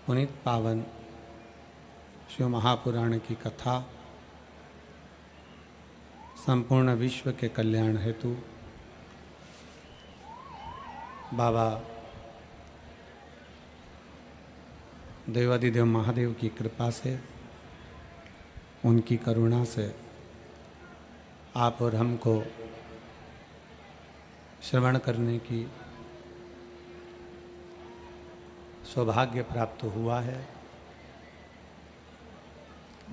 पुनीत पावन शिव महापुराण की कथा संपूर्ण विश्व के कल्याण हेतु बाबा देवादिदेव महादेव की कृपा से, उनकी करुणा से आप और हमको श्रवण करने की सौभाग्य प्राप्त हुआ है।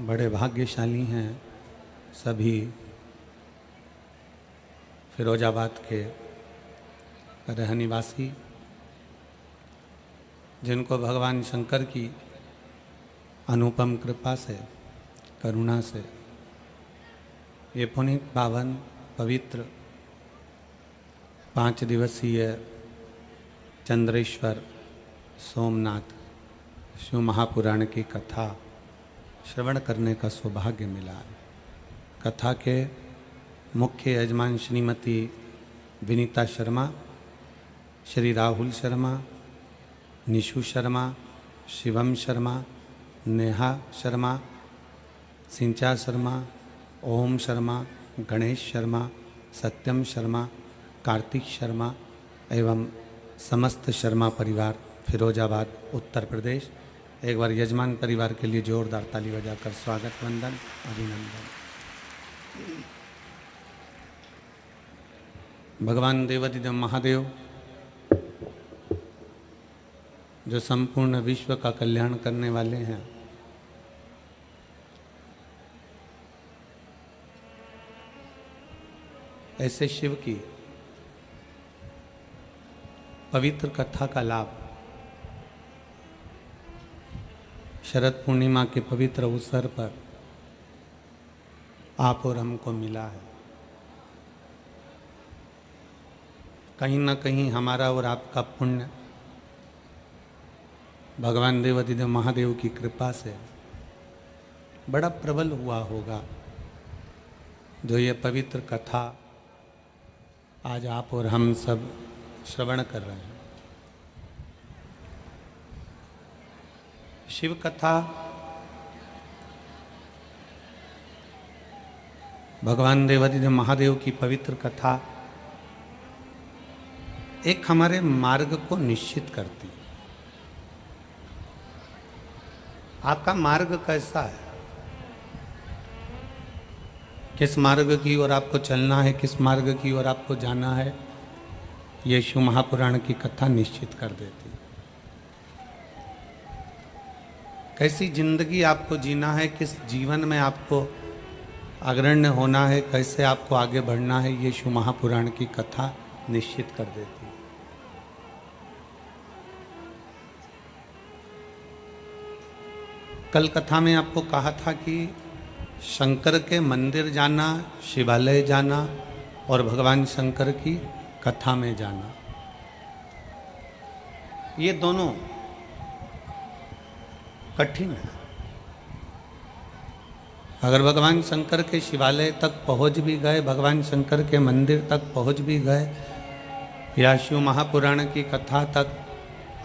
बड़े भाग्यशाली हैं सभी फिरोजाबाद के रहनिवासी, जिनको भगवान शंकर की अनुपम कृपा से, करुणा से ये पुनीत पावन पवित्र 5 दिवसीय चंद्रेश्वर सोमनाथ शिव महापुराण की कथा श्रवण करने का सौभाग्य मिला है। कथा के मुख्य यजमान श्रीमती विनीता शर्मा, श्री राहुल शर्मा, निशु शर्मा, शिवम शर्मा, नेहा शर्मा, सिंचा शर्मा, ओम शर्मा, गणेश शर्मा, सत्यम शर्मा, कार्तिक शर्मा एवं समस्त शर्मा परिवार फिरोजाबाद उत्तर प्रदेश। एक बार यजमान परिवार के लिए जोरदार ताली बजाकर स्वागत वंदन अभिनंदन। भगवान देवादिदेव महादेव जो संपूर्ण विश्व का कल्याण करने वाले हैं, ऐसे शिव की पवित्र कथा का लाभ शरद पूर्णिमा के पवित्र अवसर पर आप और हमको मिला है। कहीं ना कहीं हमारा और आपका पुण्य भगवान देवादिदेव महादेव की कृपा से बड़ा प्रबल हुआ होगा, जो ये पवित्र कथा आज आप और हम सब श्रवण कर रहे हैं। शिव कथा भगवान देवादिदेव महादेव की पवित्र कथा एक हमारे मार्ग को निश्चित करती है। आपका मार्ग कैसा है, किस मार्ग की ओर आपको चलना है, किस मार्ग की ओर आपको जाना है, ये शिव महापुराण की कथा निश्चित कर देती है। कैसी जिंदगी आपको जीना है, किस जीवन में आपको अग्रण्य होना है, कैसे आपको आगे बढ़ना है, ये शिव महापुराण की कथा निश्चित कर देती है। कल कथा में आपको कहा था कि शंकर के मंदिर जाना, शिवालय जाना और भगवान शंकर की कथा में जाना, ये दोनों कठिन है। अगर भगवान शंकर के शिवालय तक पहुंच भी गए, भगवान शंकर के मंदिर तक पहुंच भी गए, या शिव महापुराण की कथा तक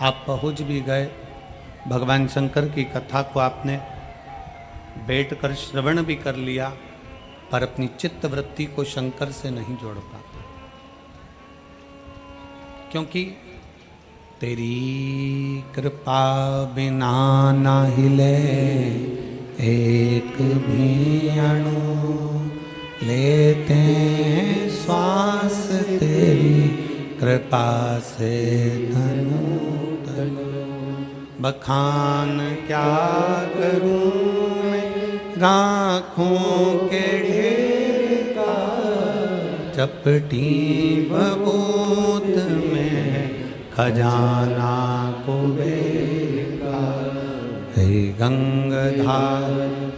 आप पहुंच भी गए, भगवान शंकर की कथा को आपने बैठकर श्रवण भी कर लिया, पर अपनी चित्त वृत्ति को शंकर से नहीं जोड़ पाते, क्योंकि तेरी कृपा बिना ना हिले एक भी अणु, लेते हैं श्वास तेरी कृपा से धनु धनु। बखान क्या करूं मैं राखों के ढेर का, चपटी बबूत में खजाना कुबेर का। हे गंगाधार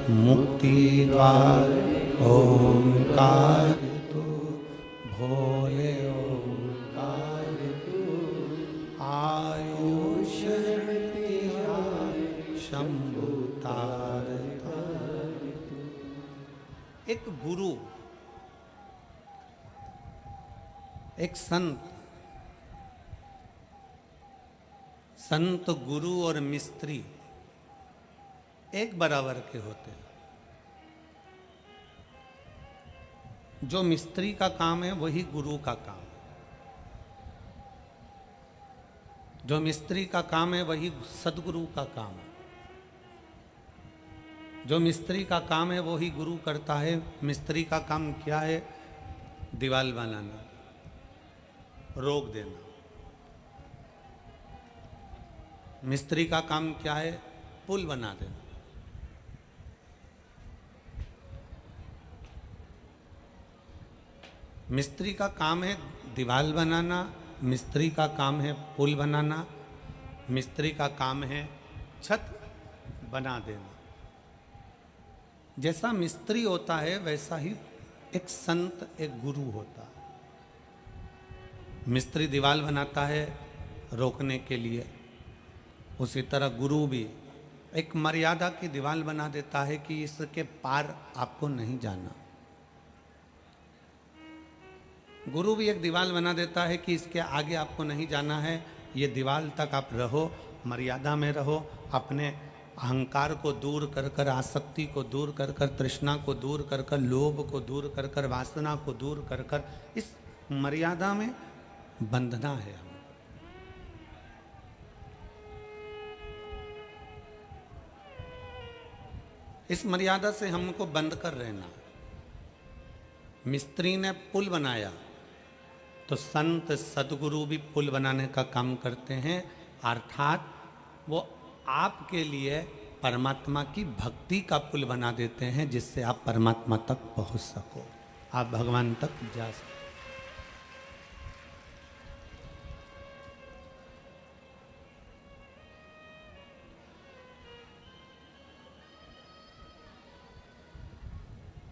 मुक्ति द्वार ओंकार तू, भोले ओंकार तू, आयो शरण तेरा शंभु तार तार तू। एक गुरु, एक संत, गुरु और मिस्त्री एक बराबर के होते हैं। जो मिस्त्री का काम है वही गुरु का काम है। जो मिस्त्री का काम है वही सदगुरु का काम है। जो मिस्त्री का काम है वही गुरु करता है। मिस्त्री का काम क्या है? दीवार बनाना, रोक देना। मिस्त्री का काम क्या है? पुल बना देना। मिस्त्री का काम है दीवार बनाना, मिस्त्री का काम है पुल बनाना, मिस्त्री का काम है छत बना देना। जैसा मिस्त्री होता है वैसा ही एक संत, एक गुरु होता है। मिस्त्री दीवार बनाता है रोकने के लिए, उसी तरह गुरु भी एक मर्यादा की दीवार बना देता है कि इसके पार आपको नहीं जाना। गुरु भी एक दीवार बना देता है कि इसके आगे आपको नहीं जाना है, ये दीवार तक आप रहो, मर्यादा में रहो, अपने अहंकार को दूर कर कर, आसक्ति को दूर कर कर, तृष्णा को दूर कर कर, लोभ को दूर कर कर, वासना को दूर कर कर, इस मर्यादा में बंधना है हमें। इस मर्यादा से हमको बंद कर रहना। मिस्त्री ने पुल बनाया तो संत सदगुरु भी पुल बनाने का काम करते हैं, अर्थात वो आपके लिए परमात्मा की भक्ति का पुल बना देते हैं, जिससे आप परमात्मा तक पहुंच सको, आप भगवान तक जा सको।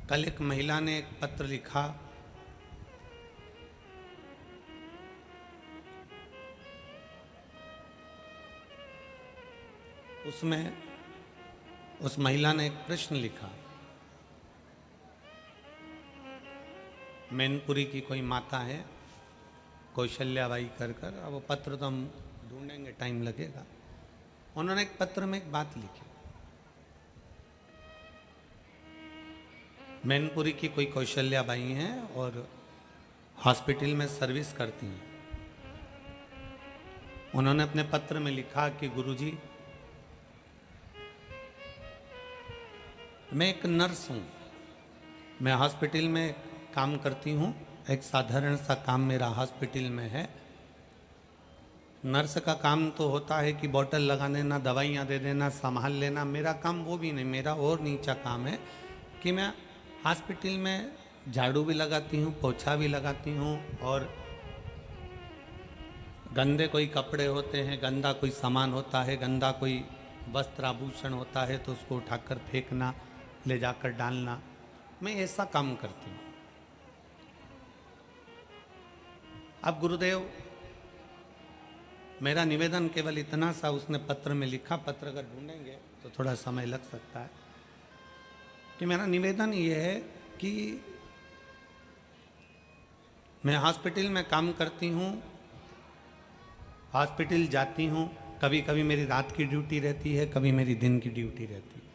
कल एक महिला ने एक पत्र लिखा, उसमें उस महिला ने एक प्रश्न लिखा। मैनपुरी की कोई माता है, कौशल्याबाई कर कर, अब वो पत्र तो हम ढूंढेंगे, टाइम लगेगा। उन्होंने एक पत्र में एक बात लिखी। मैनपुरी की कोई कौशल्याबाई हैं और हॉस्पिटल में सर्विस करती हैं। उन्होंने अपने पत्र में लिखा कि गुरुजी, मैं एक नर्स हूँ, मैं हॉस्पिटल में काम करती हूँ, एक साधारण सा काम मेरा हॉस्पिटल में है। नर्स का काम तो होता है कि बोतल लगा देना, दवाइयाँ दे देना, संभाल लेना। मेरा काम वो भी नहीं, मेरा और नीचा काम है कि मैं हॉस्पिटल में झाड़ू भी लगाती हूँ, पोछा भी लगाती हूँ, और गंदे कोई कपड़े होते हैं, गंदा कोई सामान होता है, गंदा कोई वस्त्र आभूषण होता है तो उसको उठाकर फेंकना, ले जाकर डालना, मैं ऐसा काम करती हूँ। अब गुरुदेव, मेरा निवेदन केवल इतना सा उसने पत्र में लिखा, पत्र अगर ढूंढेंगे तो थोड़ा समय लग सकता है, कि मेरा निवेदन ये है कि मैं हॉस्पिटल में काम करती हूँ, हॉस्पिटल जाती हूँ, कभी कभी मेरी रात की ड्यूटी रहती है, कभी मेरी दिन की ड्यूटी रहती है।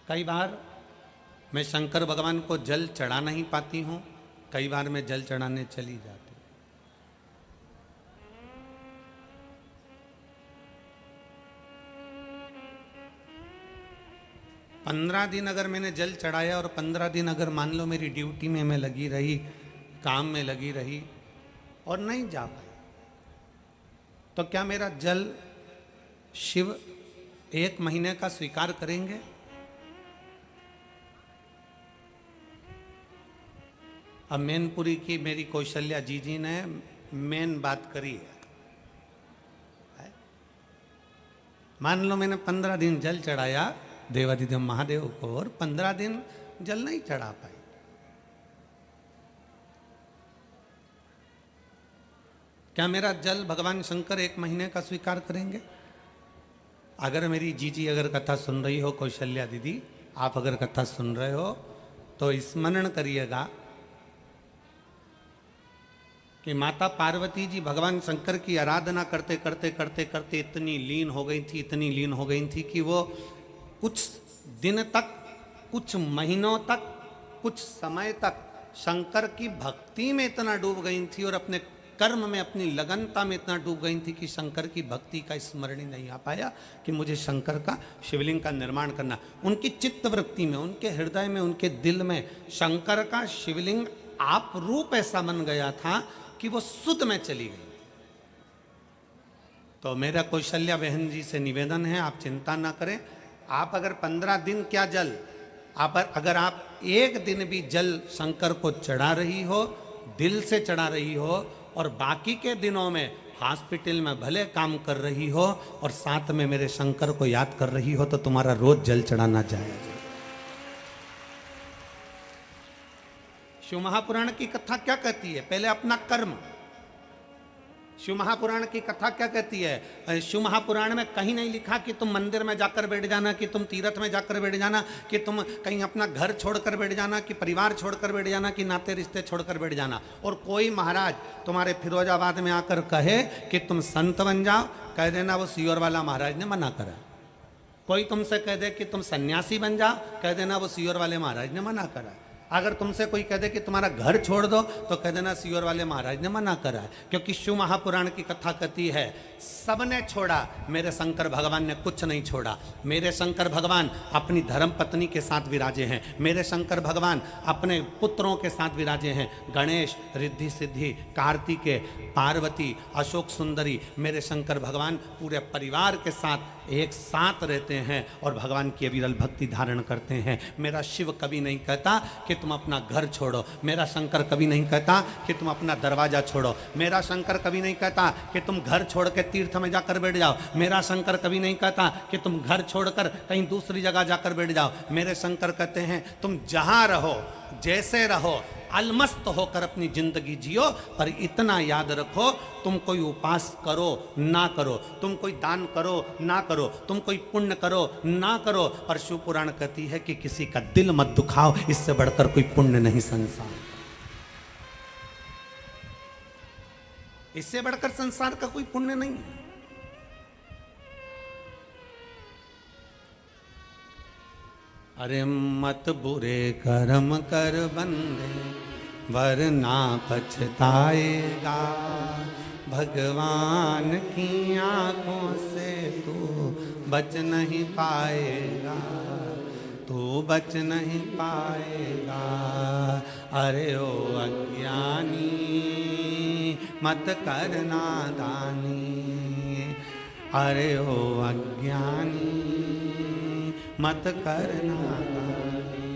कई बार मैं शंकर भगवान को जल चढ़ा नहीं पाती हूँ, कई बार मैं जल चढ़ाने चली जाती हूँ। पंद्रह दिन अगर मैंने जल चढ़ाया और 15 दिन अगर मान लो मेरी ड्यूटी में मैं लगी रही, काम में लगी रही और नहीं जा पाई, तो क्या मेरा जल शिव 1 महीने का स्वीकार करेंगे? अब मैनपुरी की मेरी कौशल्या जी ने मेन बात करी है। मान लो मैंने 15 दिन जल चढ़ाया देवाधिदेव महादेव को और 15 दिन जल नहीं चढ़ा पाई, क्या मेरा जल भगवान शंकर 1 महीने का स्वीकार करेंगे? अगर मेरी जीजी अगर कथा सुन रही हो, कौशल्या दीदी आप अगर कथा सुन रहे हो तो स्मरण करिएगा कि माता पार्वती जी भगवान शंकर की आराधना करते करते करते करते इतनी लीन हो गई थी, इतनी लीन हो गई थी कि वो कुछ दिन तक, कुछ महीनों तक, कुछ समय तक शंकर की भक्ति में इतना डूब गई थी और अपने कर्म में, अपनी लगनता में इतना डूब गई थी कि शंकर की भक्ति का स्मरण ही नहीं आ पाया कि मुझे शंकर का शिवलिंग का निर्माण करना। उनकी चित्त वृत्ति में, उनके हृदय में, उनके दिल में शंकर का शिवलिंग आप रूप ऐसा बन गया था कि वो सुध में चली गई। तो मेरा कौशल्या बहन जी से निवेदन है, आप चिंता ना करें। आप अगर 15 दिन क्या जल, अगर आप एक दिन भी जल शंकर को चढ़ा रही हो, दिल से चढ़ा रही हो, और बाकी के दिनों में हॉस्पिटल में भले काम कर रही हो और साथ में मेरे शंकर को याद कर रही हो, तो तुम्हारा रोज जल चढ़ाना जायज है। शिव महापुराण की कथा क्या कहती है? पहले अपना कर्म। शिव महापुराण की कथा क्या कहती है? शिव महापुराण में कहीं नहीं लिखा कि तुम मंदिर में जाकर बैठ जाना, कि तुम तीर्थ में जाकर बैठ जाना, कि तुम कहीं अपना घर छोड़कर बैठ जाना, कि परिवार छोड़कर बैठ जाना, कि नाते रिश्ते छोड़कर बैठ जाना। और कोई महाराज तुम्हारे फिरोजाबाद में आकर कहे कि तुम संत बन जाओ, कह देना वो सीहोर वाला महाराज ने मना करा। कोई तुमसे कह दे कि तुम सन्यासी बन जाओ, कह देना वो सीहोर वाले महाराज ने मना करा। अगर तुमसे कोई कह दे कि तुम्हारा घर छोड़ दो, तो कह देना सीहोर वाले महाराज ने मना करा है। क्योंकि शिव महापुराण की कथा कहती है सबने छोड़ा, मेरे शंकर भगवान ने कुछ नहीं छोड़ा। मेरे शंकर भगवान अपनी धर्म पत्नी के साथ विराजे हैं, मेरे शंकर भगवान अपने पुत्रों के साथ विराजे हैं। गणेश, रिद्धि सिद्धि, कार्तिकेय, पार्वती, अशोक सुंदरी, मेरे शंकर भगवान पूरे परिवार के साथ एक साथ रहते हैं और भगवान की अविरल भक्ति धारण करते हैं। मेरा शिव कभी नहीं कहता कि तुम अपना घर छोड़ो, मेरा शंकर कभी नहीं कहता कि तुम अपना दरवाजा छोड़ो, मेरा शंकर कभी नहीं कहता कि तुम घर छोड़ के तीर्थ में जाकर बैठ जाओ, मेरा शंकर कभी नहीं कहता कि तुम घर छोड़कर कहीं दूसरी जगह जाकर बैठ जाओ। मेरे शंकर कहते हैं तुम जहां रहो, जैसे रहो, अलमस्त होकर अपनी जिंदगी जियो, पर इतना याद रखो तुम कोई उपास करो ना करो, तुम कोई दान करो ना करो, तुम कोई पुण्य करो ना करो, पर शिव पुराण कहती है कि किसी का दिल मत दुखाओ, इससे बढ़कर कोई पुण्य नहीं संसार, इससे बढ़कर संसार का कोई पुण्य नहीं है। अरे मत बुरे कर्म कर बंदे, वरना पछताएगा, भगवान की आंखों से तू बच नहीं पाएगा, तू बच नहीं पाएगा। अरे ओ अज्ञानी मत करना दानी, अरे ओ अज्ञानी मत करना दानी,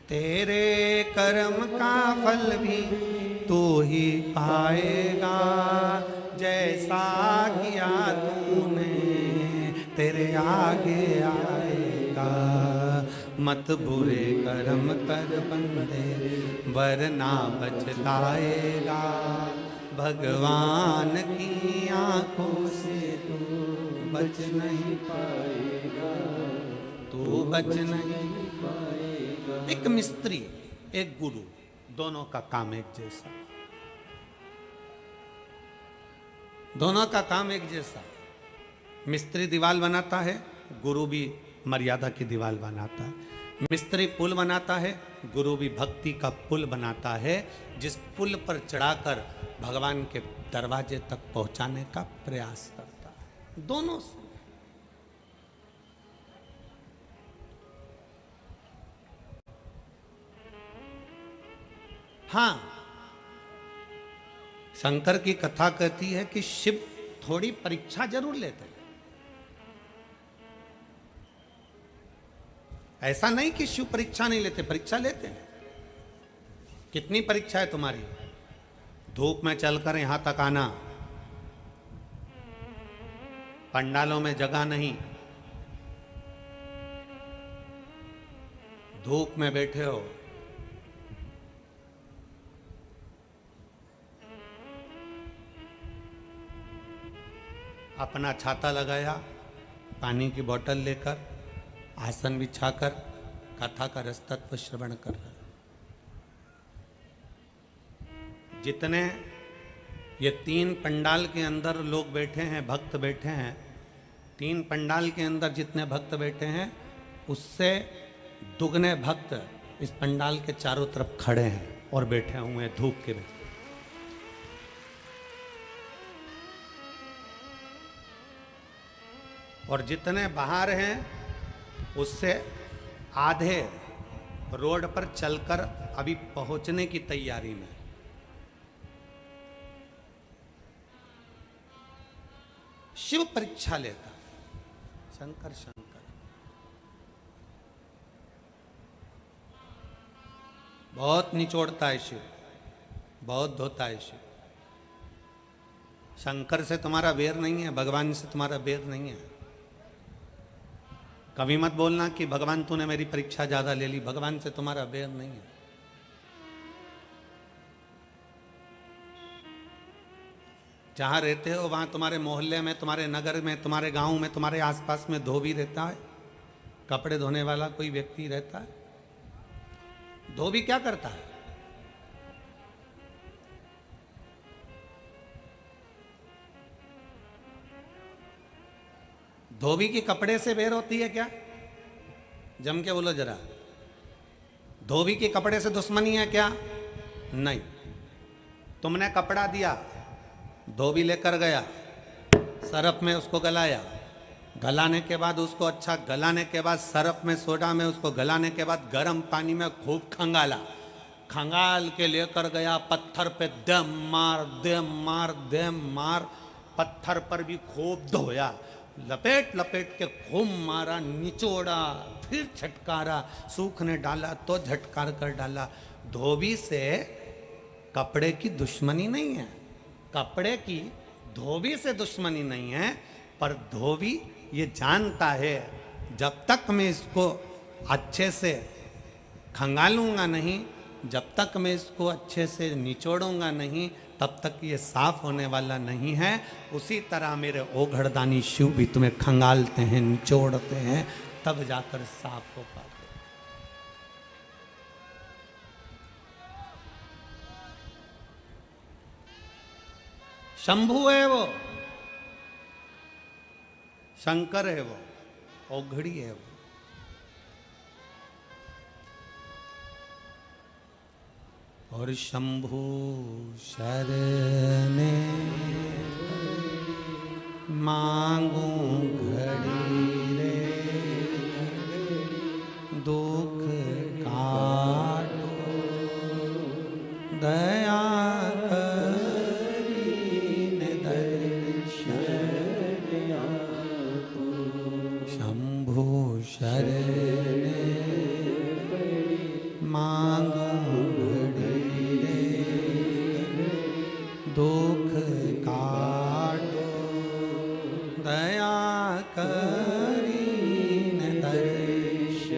तेरे कर्म का फल भी तू ही पाएगा, जैसा किया तूने तेरे आगे आएगा। मत बुरे कर्म कर बंदे, वरना बचताएगा, भगवान की आंखों से तू बच नहीं पाएगा, तू बच नहीं पाएगा। एक मिस्त्री, एक गुरु, दोनों का काम एक जैसा, दोनों का काम एक जैसा। मिस्त्री दीवार बनाता है, गुरु भी मर्यादा की दीवार बनाता है। मिस्त्री पुल बनाता है, गुरु भी भक्ति का पुल बनाता है, जिस पुल पर चढ़ाकर भगवान के दरवाजे तक पहुंचाने का प्रयास करता है। दोनों से हाँ, शंकर की कथा कहती है कि शिव थोड़ी परीक्षा जरूर लेते हैं। ऐसा नहीं कि शिव परीक्षा नहीं लेते, परीक्षा लेते हैं। कितनी परीक्षा है तुम्हारी? धूप में चलकर यहां तक आना, पंडालों में जगह नहीं, धूप में बैठे हो, अपना छाता लगाया, पानी की बोतल लेकर, आसन बिछाकर कथा का रस तत्व श्रवण कर रहे। जितने ये 3 पंडाल के अंदर लोग बैठे हैं, भक्त बैठे हैं, 3 पंडाल के अंदर जितने भक्त बैठे हैं उससे दुगने भक्त इस पंडाल के चारों तरफ खड़े हैं और बैठे हुए हैं धूप के में। और जितने बाहर हैं उससे आधे रोड पर चलकर अभी पहुंचने की तैयारी में। शिव परीक्षा लेता है। शंकर शंकर बहुत निचोड़ता है शिव, बहुत धोता है शिव। शंकर से तुम्हारा बैर नहीं है, भगवान से तुम्हारा बैर नहीं है। कभी मत बोलना कि भगवान तूने मेरी परीक्षा ज्यादा ले ली, भगवान से तुम्हारा बैर नहीं है। जहां रहते हो वहां तुम्हारे मोहल्ले में, तुम्हारे नगर में, तुम्हारे गांव में, तुम्हारे आसपास में धोबी रहता है, कपड़े धोने वाला कोई व्यक्ति रहता है। धोबी क्या करता है? धोबी की कपड़े से बेर होती है क्या? जम के बोलो जरा। धोबी की कपड़े से दुश्मनी है क्या? नहीं। तुमने कपड़ा दिया, धोबी लेकर गया, सरफ में उसको गलाया, गलाने के बाद उसको अच्छा गलाने के बाद सरफ में सोडा में उसको गलाने के बाद गर्म पानी में खूब खंगाला, खंगाल के लेकर गया पत्थर पे, दम मार दम मार दम मार, पत्थर पर भी खूब धोया, लपेट लपेट के खूब मारा, निचोड़ा, फिर झटकारा, सूखने डाला तो झटकार कर डाला। धोबी से कपड़े की दुश्मनी नहीं है, कपड़े की धोबी से दुश्मनी नहीं है, पर धोबी ये जानता है जब तक मैं इसको अच्छे से खंगालूंगा नहीं, जब तक मैं इसको अच्छे से निचोड़ूंगा नहीं, तब तक ये साफ होने वाला नहीं है। उसी तरह मेरे ओघड़दानी शिव भी तुम्हें खंगालते हैं, निचोड़ते हैं, तब जाकर साफ हो पाते। शंभु है वो, शंकर है वो, ओघड़ी है वो। और शंभु शरणे मांगू घड़ी रे, दुख काटो दया करीन दर्शन आको। शंभु शरणे मांगू दुख काटो दया करीन दर्शन।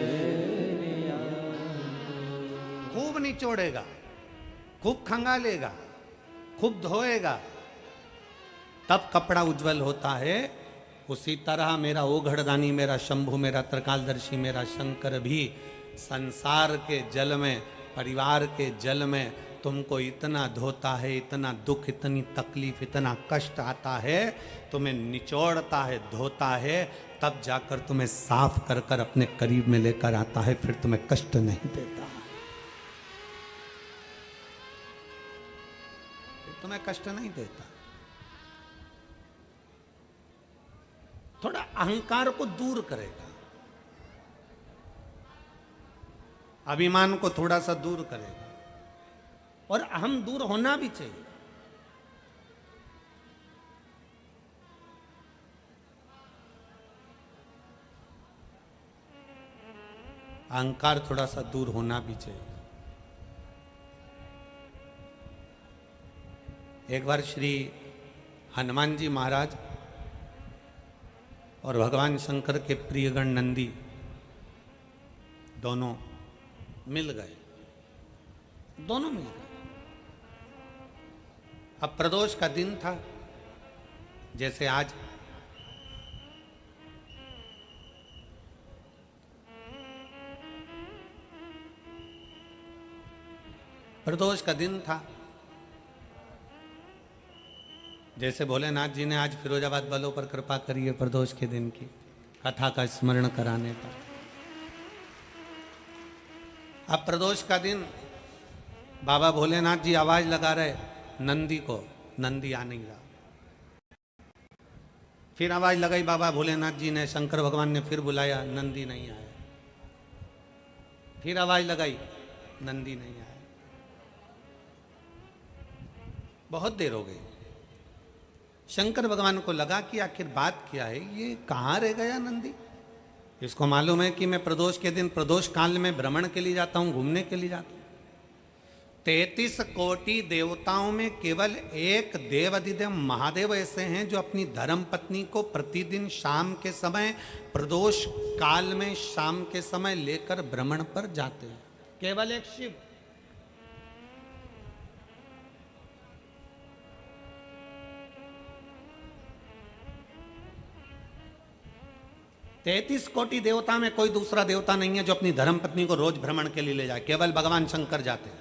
खूब निचोड़ेगा, खूब खंगालेगा, खूब धोएगा, तब कपड़ा उज्जवल होता है। उसी तरह मेरा ओघड़दानी, मेरा शंभु, मेरा त्रिकालदर्शी, मेरा शंकर भी संसार के जल में, परिवार के जल में तुमको इतना धोता है, इतना दुख, इतनी तकलीफ, इतना कष्ट आता है, तुम्हें निचोड़ता है, धोता है, तब जाकर तुम्हें साफ कर कर अपने करीब में लेकर आता है, फिर तुम्हें कष्ट नहीं देता, फिर तुम्हें कष्ट नहीं देता। थोड़ा अहंकार को दूर करेगा, अभिमान को थोड़ा सा दूर करेगा, और अहम दूर होना भी चाहिए। अहंकार थोड़ा सा दूर होना भी चाहिए। एक बार श्री हनुमान जी महाराज और भगवान शंकर के प्रियगण नंदी दोनों मिल गए, दोनों मिल गए। अब प्रदोष का दिन था, जैसे आज प्रदोष का दिन था, जैसे भोलेनाथ जी ने आज फिरोजाबाद वालों पर कृपा करी है प्रदोष के दिन की कथा का स्मरण कराने पर। अब प्रदोष का दिन बाबा भोलेनाथ जी आवाज लगा रहे नंदी को, नंदी आ नहीं रहा। फिर आवाज लगाई बाबा भोलेनाथ जी ने, शंकर भगवान ने फिर बुलाया, नंदी नहीं आया। फिर आवाज लगाई, नंदी नहीं आया। बहुत देर हो गई। शंकर भगवान को लगा कि आखिर बात क्या है, ये कहाँ रह गया नंदी। इसको मालूम है कि मैं प्रदोष के दिन, प्रदोष काल में भ्रमण के लिए जाता हूँ, घूमने के लिए जाता हूँ। 33 कोटि देवताओं में केवल एक देव अधिदेव महादेव ऐसे हैं जो अपनी धर्म पत्नी को प्रतिदिन शाम के समय, प्रदोष काल में शाम के समय लेकर भ्रमण पर जाते हैं। केवल एक शिव। तैतीस कोटि देवता में कोई दूसरा देवता नहीं है जो अपनी धर्म पत्नी को रोज भ्रमण के लिए ले जाए, केवल भगवान शंकर जाते हैं।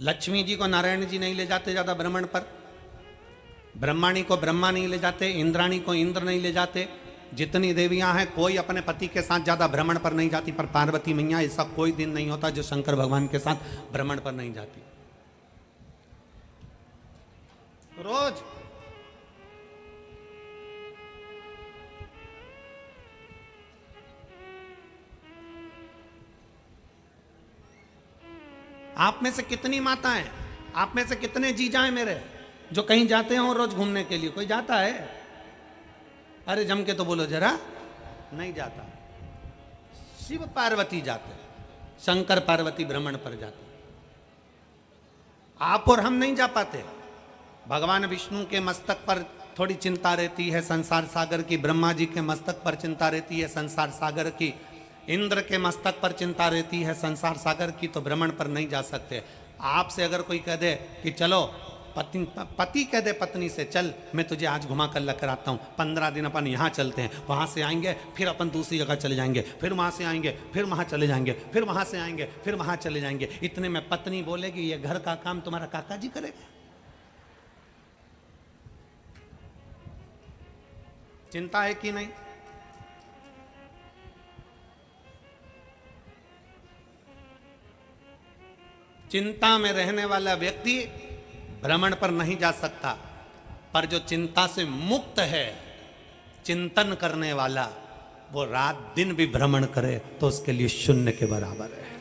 लक्ष्मी जी को नारायण जी नहीं ले जाते ज्यादा भ्रमण पर, ब्रह्माणी को ब्रह्मा नहीं ले जाते, इंद्राणी को इंद्र नहीं ले जाते। जितनी देवियां हैं कोई अपने पति के साथ ज्यादा भ्रमण पर नहीं जाती, पर पार्वती मैया ऐसा कोई दिन नहीं होता जो शंकर भगवान के साथ भ्रमण पर नहीं जाती। रोज आप में से कितनी माताएं, आप में से कितने जीजा हैं मेरे जो कहीं जाते हो रोज घूमने के लिए? कोई जाता है? अरे जम के तो बोलो जरा। नहीं जाता। शिव पार्वती जाते, शंकर पार्वती भ्रमण पर जाते, आप और हम नहीं जा पाते। भगवान विष्णु के मस्तक पर थोड़ी चिंता रहती है संसार सागर की, ब्रह्मा जी के मस्तक पर चिंता रहती है संसार सागर की, इंद्र के मस्तक पर चिंता रहती है संसार सागर की, तो भ्रमण पर नहीं जा सकते। आपसे अगर कोई कह दे कि चलो, पति कह दे पत्नी से, चल मैं तुझे आज घुमा कर लेकर आता हूँ, 15 दिन अपन यहाँ चलते हैं, वहाँ से आएंगे, फिर अपन दूसरी जगह चले जाएंगे, फिर वहाँ से आएंगे, फिर वहाँ चले जाएंगे, फिर वहाँ से आएंगे, फिर वहाँ चले जाएंगे। इतने में पत्नी बोलेगी ये घर का काम तुम्हारा काका जी करेगा। चिंता है कि नहीं? चिंता में रहने वाला व्यक्ति भ्रमण पर नहीं जा सकता, पर जो चिंता से मुक्त है, चिंतन करने वाला, वो रात दिन भी भ्रमण करे तो उसके लिए शून्य के बराबर है।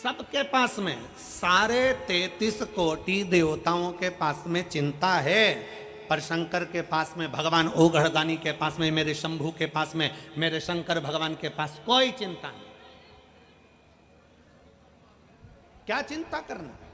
सबके पास में, सारे 33 कोटि देवताओं के पास में चिंता है, पर शंकर के पास में, भगवान ओघड़दानी के पास में, मेरे शंभू के पास में, मेरे शंकर भगवान के पास कोई चिंता नहीं। क्या चिंता करना?